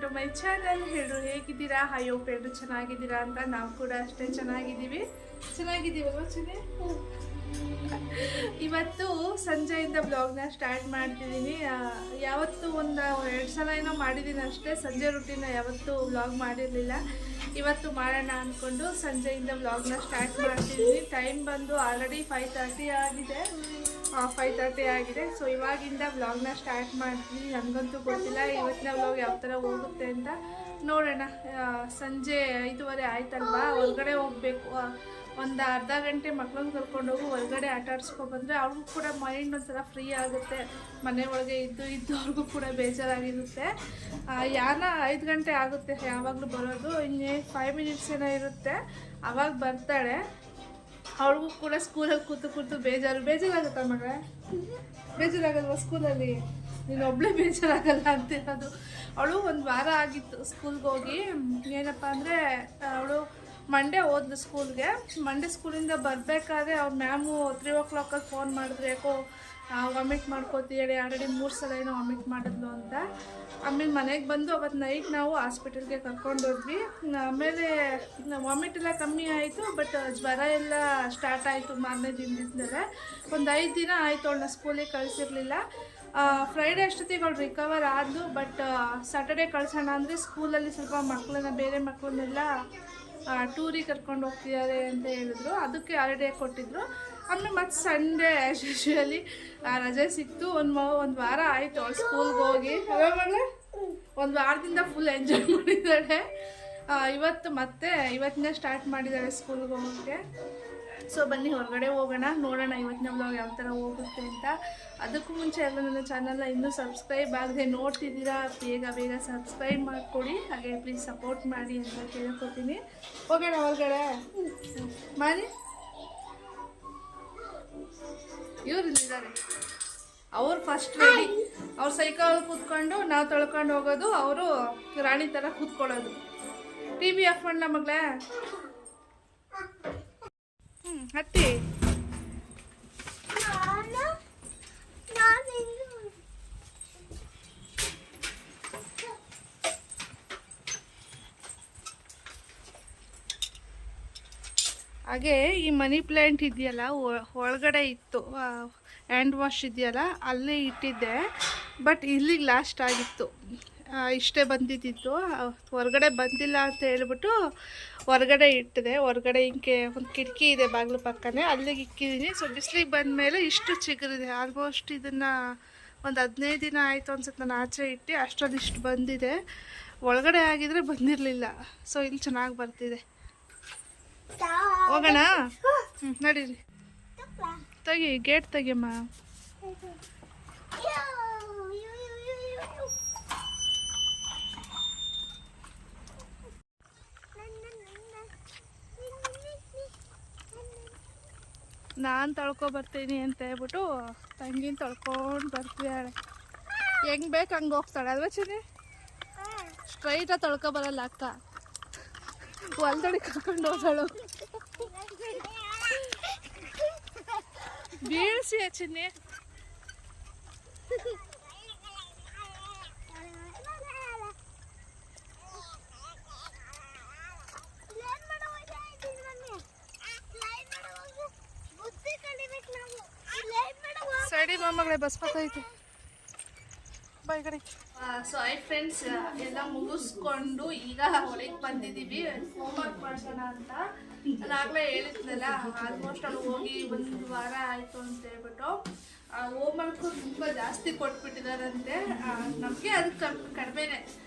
To my channel. ಎಲ್ಲರೂ ಹೇಗಿದ್ದೀರಾ? Hope ಎಲ್ಲರೂ ಚೆನ್ನಾಗಿದ್ದೀರಾ ಅಂತ. ನಾವು ಕೂಡ ಅಷ್ಟೇ ಚೆನ್ನಾಗಿದ್ದೀವಲ್ವ ಚೆನ್ನೆ. ಇವತ್ತು ಸಂಜೆಯಿಂದ ಬ್ಲಾಗ್ನ ಸ್ಟಾರ್ಟ್ ಮಾಡ್ತಿದ್ದೀನಿ. ಯಾವತ್ತು ಒಂದು 2 ಸಲ ಏನೋ ಮಾಡಿದ್ದೀನಿ ಅಷ್ಟೇ. ಸಂಜೆ ರೂಟೀನ ಯಾವತ್ತೂ ಬ್ಲಾಗ್ ಮಾಡಿರಲಿಲ್ಲ. ಇವತ್ತು ಮಾಡೋಣ ಅಂದ್ಕೊಂಡು ಸಂಜೆಯಿಂದ ಬ್ಲಾಗ್ನ ಸ್ಟಾರ್ಟ್ ಮಾಡ್ತಿದ್ದೀನಿ. ಟೈಮ್ ಬಂದು ಆಲ್ರೆಡಿ 5:30 ಆಗಿದೆ. 5:30 ಆಗಿದೆ. ಸೊ ಇವಾಗಿಂದ ವ್ಲಾಗ್ನ ಸ್ಟಾರ್ಟ್ ಮಾಡ್ತೀನಿ. ನನಗಂತೂ ಗೊತ್ತಿಲ್ಲ ಇವತ್ತಿನ ವ್ಲಾಗ್ ಯಾವ ಥರ ಹೋಗುತ್ತೆ ಅಂತ. ನೋಡೋಣ. ಸಂಜೆ 5:15 ಆಯ್ತಲ್ವಾ, ಹೊರಗಡೆ ಹೋಗಬೇಕು. ಒಂದು ಅರ್ಧ ಗಂಟೆ ಮಕ್ಳನ್ನ ಕರ್ಕೊಂಡೋಗಿ ಹೊರಗಡೆ ಆಟ ಆಡಿಸ್ಕೊಬಂದರೆ ಅವ್ರಿಗೂ ಕೂಡ ಮೈಂಡ್ ಒಂಥರ ಫ್ರೀ ಆಗುತ್ತೆ. ಮನೆ ಒಳಗೆ ಇದ್ದು ಅವ್ರಿಗೂ ಕೂಡ ಬೇಜಾರಾಗಿರುತ್ತೆ. ಯಾನ 5 ಗಂಟೆ ಆಗುತ್ತೆ ಯಾವಾಗಲೂ ಬರೋದು. ಇನ್ನೇ 5 ಮಿನಿಟ್ಸ್ ಏನೋ ಇರುತ್ತೆ, ಆವಾಗ ಬರ್ತಾಳೆ. ಅವ್ರಿಗೂ ಕೂಡ ಸ್ಕೂಲಲ್ಲಿ ಕೂತು ಬೇಜಾರಾಗುತ್ತಾ ಮಗಳೇ? ಬೇಜಾರಾಗಲ್ವ ಸ್ಕೂಲಲ್ಲಿ? ನೀನು ಒಬ್ಬಳೇ ಬೇಜಾರಾಗಲ್ಲ ಅಂತಿರೋದು. ಅವಳು 1 ವಾರ ಆಗಿತ್ತು ಸ್ಕೂಲ್ಗೆ ಹೋಗಿ. ಏನಪ್ಪ ಅಂದರೆ ಅವಳು ಮಂಡೇ ಹೋದ್ಲು ಸ್ಕೂಲ್ಗೆ. ಮಂಡೇ ಸ್ಕೂಲಿಂದ ಬರಬೇಕಾದ್ರೆ ಅವ್ರ ಮ್ಯಾಮು 3 o'clock ಫೋನ್ ಮಾಡಿದ್ರು. ಯಾಕೋ ವಾಮಿಟ್ ಮಾಡ್ಕೋತೀಳಿ, ಆಲ್ರೆಡಿ 3 ಸಲ ಏನೋ ವಾಮಿಟ್ ಮಾಡಿದ್ಲು ಅಂತ. ಆಮೇಲೆ ಮನೆಗೆ ಬಂದು ಅವತ್ತು ನೈಟ್ ನಾವು ಹಾಸ್ಪಿಟಲ್ಗೆ ಕರ್ಕೊಂಡೋದ್ವಿ. ಆಮೇಲೆ ವಾಮಿಟ್ ಎಲ್ಲ ಕಮ್ಮಿ ಆಯಿತು, ಬಟ್ ಜ್ವರ ಎಲ್ಲ ಸ್ಟಾರ್ಟ್ ಆಯಿತು ಮಾರನೇ ದಿನದಿಂದಲೇ. ಒಂದು 5 ದಿನ ಆಯಿತು ಅವಳನ್ನ ಸ್ಕೂಲಿಗೆ ಕಳಿಸಿರಲಿಲ್ಲ. ಫ್ರೈಡೇ ಅಷ್ಟೊತ್ತಿಗೆ ಅವಳು ರಿಕವರ್ ಆದಳು. ಬಟ್ ಸ್ಯಾಟರ್ಡೇ ಕಳ್ಸೋಣ ಅಂದರೆ ಸ್ಕೂಲಲ್ಲಿ ಸ್ವಲ್ಪ ಬೇರೆ ಮಕ್ಕಳನ್ನೆಲ್ಲ ಟೂರಿಗೆ ಕರ್ಕೊಂಡು ಹೋಗ್ತಿದ್ದಾರೆ ಅಂತ ಹೇಳಿದ್ರು. ಅದಕ್ಕೆ ಹಾಲಿಡೇ ಕೊಟ್ಟಿದ್ರು. ಆಮೇಲೆ ಮತ್ತು ಸಂಡೇ ಆ್ಯಸ್ ಯೂಶ್ವಲಿ ರಜೆ ಸಿಕ್ತು. ಒಂದು ವಾರ ಆಯಿತು ಅವಳು ಸ್ಕೂಲ್ಗೆ ಹೋಗಿ. ಒಂದು ವಾರದಿಂದ ಫುಲ್ ಎಂಜಾಯ್ ಮಾಡಿದ್ದಾಳೆ. ಇವತ್ತಿನ ಸ್ಟಾರ್ಟ್ ಮಾಡಿದ್ದಾಳೆ ಸ್ಕೂಲ್ಗೆ ಹೋಗೋಕ್ಕೆ. ಸೊ ಬನ್ನಿ ಹೊರಗಡೆ ಹೋಗೋಣ, ನೋಡೋಣ ಇವತ್ತಿನ ವ್ಲಾಗ್ ಯಾವ ಥರ ಹೋಗುತ್ತೆ ಅಂತ. ಅದಕ್ಕೂ ಮುಂಚೆ ಎಲ್ಲ ನನ್ನ ಚಾನಲ್ನ ಇನ್ನೂ ಸಬ್ಸ್ಕ್ರೈಬ್ ಆಗದೆ ನೋಡ್ತಿದ್ದೀರಾ, ಬೇಗ ಸಬ್ಸ್ಕ್ರೈಬ್ ಮಾಡಿಕೊಡಿ. ಹಾಗೆ ಪ್ಲೀಸ್ ಸಪೋರ್ಟ್ ಮಾಡಿ ಅಂತ ಕೇಳ್ಕೊತೀನಿ. ಹೋಗೋಣ ಹೊರಗಡೆ ಮಾಡಿ. ಇವ್ರು ಇಲ್ಲಿದ್ದಾರೆ. ಅವ್ರು ಫಸ್ಟ್ ರೆಡಿ. ಅವ್ರು ಸೈಕಲ್ ಕೂತ್ಕೊಂಡು ನಾವು ತೊಳ್ಕೊಂಡು ಹೋಗೋದು, ಅವರು ರಾಣಿ ಥರ ಕೂತ್ಕೊಳ್ಳೋದು. TV ಆಫ್ ಮಾಡಲ ಮಗಳೇ? ಹತ್ತಿ. ಹಾಗೆ ಈ ಮನಿ ಪ್ಲ್ಯಾಂಟ್ ಇದೆಯಲ್ಲ, ಒಳಗಡೆ ಇತ್ತು. ಹ್ಯಾಂಡ್ ವಾಶ್ ಇದೆಯಲ್ಲ, ಅಲ್ಲೇ ಇಟ್ಟಿದ್ದೆ. ಬಟ್ ಇಲ್ಲಿಗೆ ಲಾಸ್ಟ್ ಆಗಿತ್ತು. ಇಷ್ಟೇ ಬಂದಿದ್ದಿತ್ತು, ಹೊರಗಡೆ ಬಂದಿಲ್ಲ ಅಂತ ಹೇಳ್ಬಿಟ್ಟು ಹೊರಗಡೆ ಇಟ್ಟಿದೆ. ಹೊರಗಡೆ ಹಿಂಗೆ ಒಂದು ಕಿಟಕಿ ಇದೆ ಬಾಗಿಲು ಪಕ್ಕನೇ, ಅಲ್ಲಿಗೆ ಇಕ್ಕಿದ್ದೀನಿ. ಸೊ ಬಿಸಿಲಿಗೆ ಬಂದಮೇಲೆ ಇಷ್ಟು ಚಿಗುರಿದೆ. ಆಲ್ಮೋಸ್ಟ್ ಇದನ್ನು ಒಂದು 15 ದಿನ ಆಯಿತು ಅನ್ಸುತ್ತೆ ನಾನು ಆಚೆ ಇಟ್ಟು. ಅಷ್ಟರಲ್ಲಿ ಇಷ್ಟು ಬಂದಿದೆ. ಒಳಗಡೆ ಆಗಿದ್ರೆ ಬಂದಿರಲಿಲ್ಲ. ಸೊ ಇಲ್ಲಿ ಚೆನ್ನಾಗಿ ಬರ್ತಿದೆ. ಹೋಗೋಣ ನಡೀರಿ. ತೆಗಿ, ಗೇಟ್ ತೆಗಿಯಮ್ಮ. ನಾನು ತೊಳ್ಕೊಬರ್ತೀನಿ ಅಂತ ಹೇಳ್ಬಿಟ್ಟು ತಂಗಿನ ತೊಳ್ಕೊಂಡು ಬರ್ತಿದ್ದಾಳೆ. ಹೆಂಗೆ ಬೇಕು ಹಂಗೆ ಹೋಗ್ತಾಳೆ ಅಲ್ವಾ ಚಿನ್ನಿ? ಸ್ಟ್ರೈಟಾಗಿ ತೊಳ್ಕೊಬರಲ್ಲ ಅಕ್ಕ, ಹೊಲ್ದೊಡಿ ಕರ್ಕೊಂಡು ಹೋದಳು. ಬೀಳ್ಸಿ ಚಿನ್ನಿ. ಸೈಡಿ ಮಗಳೇ, ಬಸ್ ಬರ್ತೈತೆ ಬೈ ಕಡೆ. ಸೊ ಐ ಫ್ರೆಂಡ್ಸ್, ಎಲ್ಲ ಮುಗಿಸ್ಕೊಂಡು ಈಗ ಹೊರಗೆ ಬಂದಿದ್ದೀವಿ ಹೋಮ್ವರ್ಕ್ ಮಾಡ್ಸೋಣ ಅಂತ. ಅದಾಗಲೇ ಹೇಳಿದ್ನಲ್ಲ, ಆಲ್ಮೋಸ್ಟ್ ಅಲ್ಲಿ ಹೋಗಿ 1 ವಾರ ಆಯಿತು ಅಂತ ಹೇಳ್ಬಿಟ್ಟು. ಹೋಮ್ವರ್ಕು ತುಂಬ ಜಾಸ್ತಿ ಕೊಟ್ಬಿಟ್ಟಿದಾರಂತೆ. ನಮಗೆ ಅದು ಕಡಿಮೆನೇ,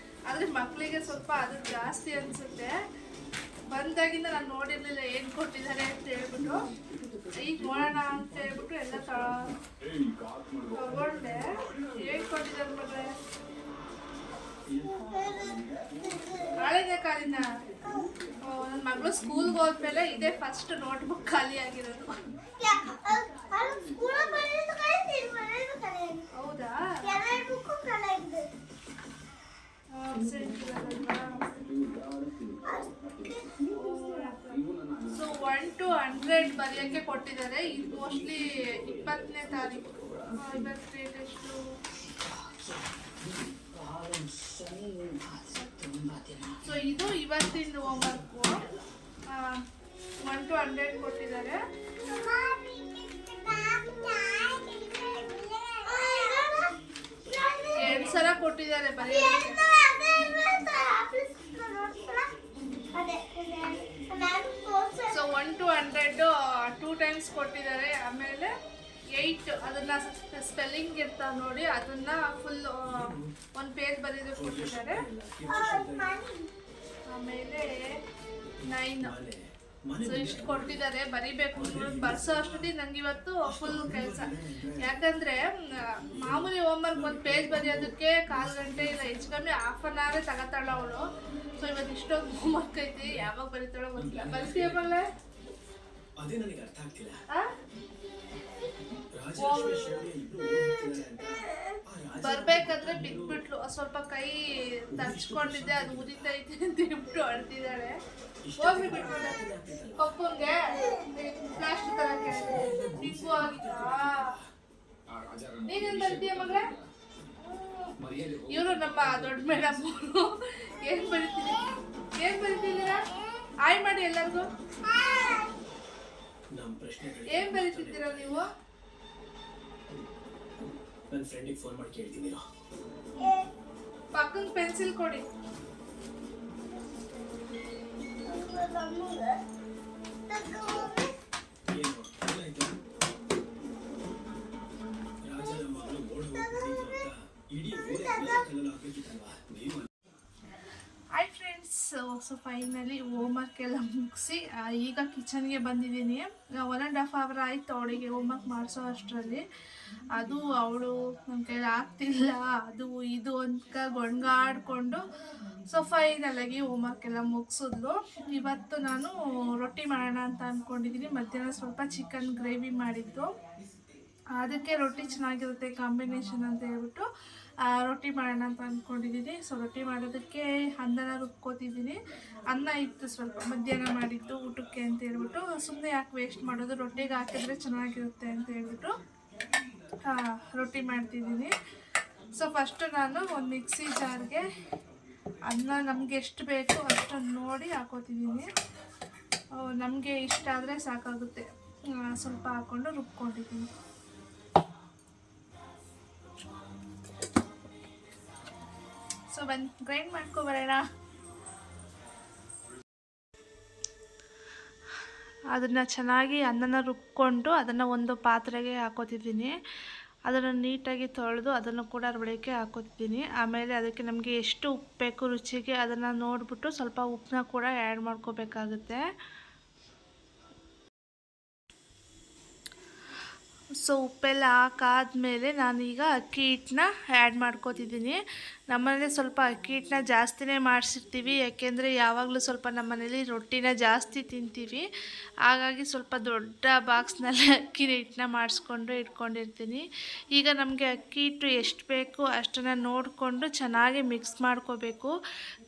ಆದರೆ ಮಕ್ಕಳಿಗೆ ಸ್ವಲ್ಪ ಅದು ಜಾಸ್ತಿ ಅನಿಸುತ್ತೆ. ಬಂದಾಗಿಂದ ನಾನು ನೋಡಿರಲಿಲ್ಲ ಏನು ಕೊಟ್ಟಿದ್ದಾರೆ ಅಂತ ಹೇಳ್ಬಿಟ್ಟು. ಈಗ ನೋಡೋಣ ಅಂತ ಹೇಳ್ಬಿಟ್ಟು ಎಲ್ಲ ತಗೊಂಡೆ. ಹೇಗೆ ಕೊಟ್ಟಿದ್ದಾರೆ ಮಗಳೇ? ನಾಳೆನೇ ಕಾಲಿನ. ನನ್ನ ಮಗಳು ಸ್ಕೂಲ್ಗೆ ಹೋದ್ಮೇಲೆ ಇದೇ ಫಸ್ಟ್ ನೋಟ್ಬುಕ್ ಖಾಲಿ ಆಗಿರೋದು. ಹೌದಾ? ಸೊ 1 to 100 ಬರೆಯೋಕ್ಕೆ ಕೊಟ್ಟಿದ್ದಾರೆ. ಇದು ಮೋಸ್ಟ್ಲಿ 20ನೇ ತಾರೀಕು. ಇವತ್ತು ಡೇಟ್ ಎಷ್ಟು? ಇವತ್ತಿಂದು ಹೋಮ್ವರ್ಕು 1 to 100 ಕೊಟ್ಟಿದ್ದಾರೆ. ಎರಡು ಸಲ ಕೊಟ್ಟಿದ್ದಾರೆ ಬರೆಯೋದಕ್ಕೆ. ಸೊ 1 to 100 2 ಟೈಮ್ಸ್ ಕೊಟ್ಟಿದ್ದಾರೆ. ಆಮೇಲೆ 8 ಅದನ್ನ ಸ್ಪೆಲ್ಲಿಂಗ್ ಇರ್ತಾವ ನೋಡಿ, ಅದನ್ನ ಫುಲ್ 1 ಪೇಜ್ ಬರೆಯೋದಕ್ಕೆ ಕೊಟ್ಟಿದ್ದಾರೆ. ಆಮೇಲೆ 9 ಸೊ ಇಷ್ಟು ಕೊಟ್ಟಿದ್ದಾರೆ ಬರಿಬೇಕು. ಬರ್ಸೋ ಅಷ್ಟೊತ್ತಿಗೆ ನಂಗೆ ಇವತ್ತು ಫುಲ್ ಕೆಲಸ. ಯಾಕಂದ್ರೆ ಮಾಮೂಲಿ ಹೋಮ್ವರ್ಕ್ 1 ಪೇಜ್ ಬರೆಯೋದಕ್ಕೆ 1/4 ಗಂಟೆ ಇಲ್ಲ ಹೆಚ್ಚು ಕಮ್ಮಿ ಹಾಫ್ ಅನ್ ಅವರೇ ತಗೋತಾಳ ಅವಳು. ಸೊ ಇವತ್ತು ಇಷ್ಟೊಂದು ಹೋಮ್ವರ್ಕ್ ಐತಿ, ಯಾವಾಗ ಬರೀತಾಳೋ ಗೊತ್ತಿಲ್ಲ. ಬರ್ತೀಯಲ್ಲ ಬರ್ಬೇಕಾದ್ರೆ ಬಿಟ್ಬಿಟ್ಲು, ಸ್ವಲ್ಪ ಕೈ ತರ್ಚ್ಕೊಂಡಿದ್ದೆ, ಅದು ಉರಿತೈತೆ ಅಂತ ಹೇಳ್ಬಿಟ್ಟು ಅಳ್ತಿದ್ದಾಳೆ. ಹೋಗ್ಲಿ ಬಿಟ್ಬಿಟ್ಟೆ ಪಪ್ಪಂಗೆ ಪ್ಲಾಸ್ಟಿಕ್ ತರಕ್ಕೆ ಟಿಪ್ಪು ಆಗಿತ್ತಾ. ನೀನೇನ್ ಬರ್ತೀಯ ಮಗಳೇ? ಇವರು ನಮ್ಮ ದೊಡ್ಡ ಮೇಡಮ್ ಅವರು. ಏನ್ ಬರೀತಿದ್ದೀರಾ? ಆಯ್ ಮಾಡಿ ಎಲ್ಲರಿಗೂ. ಏನ್ ಬರೀತಿದ್ದೀರಾ ನೀವು? ನನ್ನ ಫ್ರೆಂಡಿಗೆ ಫೋನ್ ಮಾಡಿ ಕೇಳ್ತಿದ್ದೀರಾ? ಪಕ್ಕದ ಪೆನ್ಸಿಲ್ ಕೊಡಿ. Hi friends, so finally homework ಎಲ್ಲ ಮುಗಿಸಿ ಈಗ ಕಿಚನ್ಗೆ ಬಂದಿದ್ದೀನಿ. 1.5 hour ಆಯಿತು ಅವಳಿಗೆ ಹೋಮ್ವರ್ಕ್ ಮಾಡಿಸೋ ಅಷ್ಟರಲ್ಲಿ. ಅದು ಅವಳು ನನ್ನ ಕೈಲಿ ಆಗ್ತಿಲ್ಲ ಅದು ಇದು ಅಂತ ಗೊಣ್ಗಾಡ್ಕೊಂಡು ಸೊ ಫೈನಲಾಗಿ ಹೋಮ್ವರ್ಕ್ ಎಲ್ಲ ಮುಗಿಸಿದ್ಲು. ಇವತ್ತು ನಾನು ರೊಟ್ಟಿ ಮಾಡೋಣ ಅಂತ ಅಂದ್ಕೊಂಡಿದ್ದೀನಿ. ಮಧ್ಯಾಹ್ನ ಸ್ವಲ್ಪ ಚಿಕನ್ ಗ್ರೇವಿ ಮಾಡಿದ್ದು, ಅದಕ್ಕೆ ರೊಟ್ಟಿ ಚೆನ್ನಾಗಿರುತ್ತೆ ಕಾಂಬಿನೇಷನ್ ಅಂತ ಹೇಳ್ಬಿಟ್ಟು ರೊಟ್ಟಿ ಮಾಡೋಣ ಅಂತ ಅಂದ್ಕೊಂಡಿದ್ದೀನಿ. ಸೊ ರೊಟ್ಟಿ ಮಾಡೋದಕ್ಕೆ ಅನ್ನನ ರುಬ್ಕೋತಿದ್ದೀನಿ. ಅನ್ನ ಇತ್ತು ಸ್ವಲ್ಪ ಮಧ್ಯಾಹ್ನ ಮಾಡಿದ್ದು ಊಟಕ್ಕೆ ಅಂತ ಹೇಳ್ಬಿಟ್ಟು, ಸುಮ್ಮನೆ ಯಾಕೆ ವೇಸ್ಟ್ ಮಾಡೋದು, ರೊಟ್ಟಿಗೆ ಹಾಕಿದ್ರೆ ಚೆನ್ನಾಗಿರುತ್ತೆ ಅಂತ ಹೇಳ್ಬಿಟ್ಟು ರೊಟ್ಟಿ ಮಾಡ್ತಿದ್ದೀನಿ. ಸೊ ಫಸ್ಟು ನಾನು ಒಂದು ಮಿಕ್ಸಿ ಜಾರ್ಗೆ ಅನ್ನ ನಮಗೆ ಎಷ್ಟು ಬೇಕು ಅಷ್ಟನ್ನು ನೋಡಿ ಹಾಕೋತಿದ್ದೀನಿ. ನಮಗೆ ಇಷ್ಟ ಆದರೆ ಸಾಕಾಗುತ್ತೆ, ಸ್ವಲ್ಪ ಹಾಕ್ಕೊಂಡು ರುಬ್ಕೊಂಡಿದ್ದೀನಿ. ಸೊ ಬನ್ನಿ ಗ್ರೈಂಡ್ ಮಾಡ್ಕೊಬರೋಣ. ಅದನ್ನು ಚೆನ್ನಾಗಿ ಅನ್ನನ ರುಬ್ಕೊಂಡು ಅದನ್ನು ಒಂದು ಪಾತ್ರೆಗೆ ಹಾಕೋತಿದ್ದೀನಿ. ಅದನ್ನು ನೀಟಾಗಿ ತೊಳೆದು ಅದನ್ನು ಕೂಡ ಅದರೊಳಗೆ ಹಾಕೋತಿದ್ದೀನಿ. ಆಮೇಲೆ ಅದಕ್ಕೆ ನಮಗೆ ಎಷ್ಟು ಉಪ್ಪು ಬೇಕು ರುಚಿಗೆ ಅದನ್ನು ನೋಡಿಬಿಟ್ಟು ಸ್ವಲ್ಪ ಉಪ್ಪನ್ನ ಕೂಡ ಆ್ಯಡ್ ಮಾಡ್ಕೋಬೇಕಾಗುತ್ತೆ. ಸೊ ಉಪ್ಪೆಲ್ಲ ಹಾಕಾದ್ಮೇಲೆ ನಾನೀಗ ಅಕ್ಕಿ ಹಿಟ್ಟನ್ನ ಆ್ಯಡ್ ಮಾಡ್ಕೋತಿದ್ದೀನಿ. ನಮ್ಮನೇಲಿ ಸ್ವಲ್ಪ ಅಕ್ಕಿ ಹಿಟ್ಟನ್ನ ಜಾಸ್ತಿನೇ ಮಾಡಿಸಿರ್ತೀವಿ, ಯಾಕೆಂದರೆ ಯಾವಾಗಲೂ ಸ್ವಲ್ಪ ನಮ್ಮನೇಲಿ ರೊಟ್ಟಿನ ಜಾಸ್ತಿ ತಿಂತೀವಿ. ಹಾಗಾಗಿ ಸ್ವಲ್ಪ ದೊಡ್ಡ ಬಾಕ್ಸ್ನಲ್ಲಿ ಅಕ್ಕಿ ಹಿಟ್ಟನ್ನ ಮಾಡಿಸ್ಕೊಂಡು ಇಟ್ಕೊಂಡಿರ್ತೀನಿ. ಈಗ ನಮಗೆ ಅಕ್ಕಿ ಹಿಟ್ಟು ಎಷ್ಟು ಬೇಕು ಅಷ್ಟನ್ನು ನೋಡಿಕೊಂಡು ಚೆನ್ನಾಗಿ ಮಿಕ್ಸ್ ಮಾಡ್ಕೋಬೇಕು.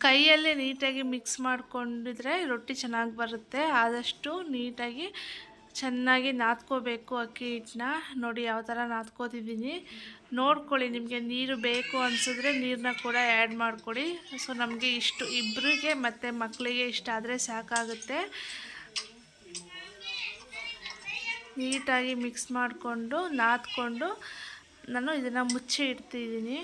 ಕೈಯಲ್ಲೇ ನೀಟಾಗಿ ಮಿಕ್ಸ್ ಮಾಡ್ಕೊಂಡಿದ್ರೆ ರೊಟ್ಟಿ ಚೆನ್ನಾಗಿ ಬರುತ್ತೆ. ಆದಷ್ಟು ನೀಟಾಗಿ ಚೆನ್ನಾಗಿ ನಾದ್ಕೋಬೇಕು ಅಕ್ಕಿ ಹಿಟ್ಟನ್ನ. ನೋಡಿ ಯಾವ ಥರ ನಾದ್ಕೋತಿದ್ದೀನಿ ನೋಡ್ಕೊಳ್ಳಿ. ನಿಮಗೆ ನೀರು ಬೇಕು ಅನಿಸಿದ್ರೆ ನೀರನ್ನ ಕೂಡ ಆ್ಯಡ್ ಮಾಡ್ಕೊಳ್ಳಿ. ಸೊ ನಮಗೆ ಇಷ್ಟು ಇಬ್ಬರಿಗೆ ಮತ್ತು ಮಕ್ಕಳಿಗೆ ಇಷ್ಟ ಆದರೆ ಸಾಕಾಗುತ್ತೆ. ನೀಟಾಗಿ ಮಿಕ್ಸ್ ಮಾಡಿಕೊಂಡು ನಾದ್ಕೊಂಡು ನಾನು ಇದನ್ನು ಮುಚ್ಚಿ ಇಡ್ತಿದ್ದೀನಿ.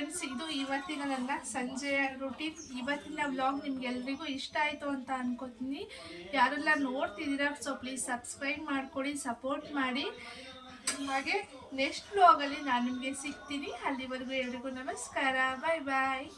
ಫ್ರೆಂಡ್ಸ್, ಇದು ಇವತ್ತಿನ ನನ್ನ ಸಂಜೆಯ ರೂಟೀನ್. ಇವತ್ತಿನ ವ್ಲಾಗ್ ನಿಮ್ಗೆಲ್ರಿಗೂ ಇಷ್ಟ ಆಯಿತು ಅಂತ ಅನ್ಕೋತೀನಿ. ಯಾರೆಲ್ಲ ನೋಡ್ತಿದ್ದೀರಾ ಸೊ ಪ್ಲೀಸ್ ಸಬ್ಸ್ಕ್ರೈಬ್ ಮಾಡ್ಕೊಡಿ, ಸಪೋರ್ಟ್ ಮಾಡಿ. ಹಾಗೆ ನೆಕ್ಸ್ಟ್ ವ್ಲಾಗಲ್ಲಿ ನಾನು ನಿಮಗೆ ಸಿಗ್ತೀನಿ. ಅಲ್ಲಿವರೆಗೂ ಎಲ್ರಿಗೂ ನಮಸ್ಕಾರ, ಬಾಯ್ ಬಾಯ್.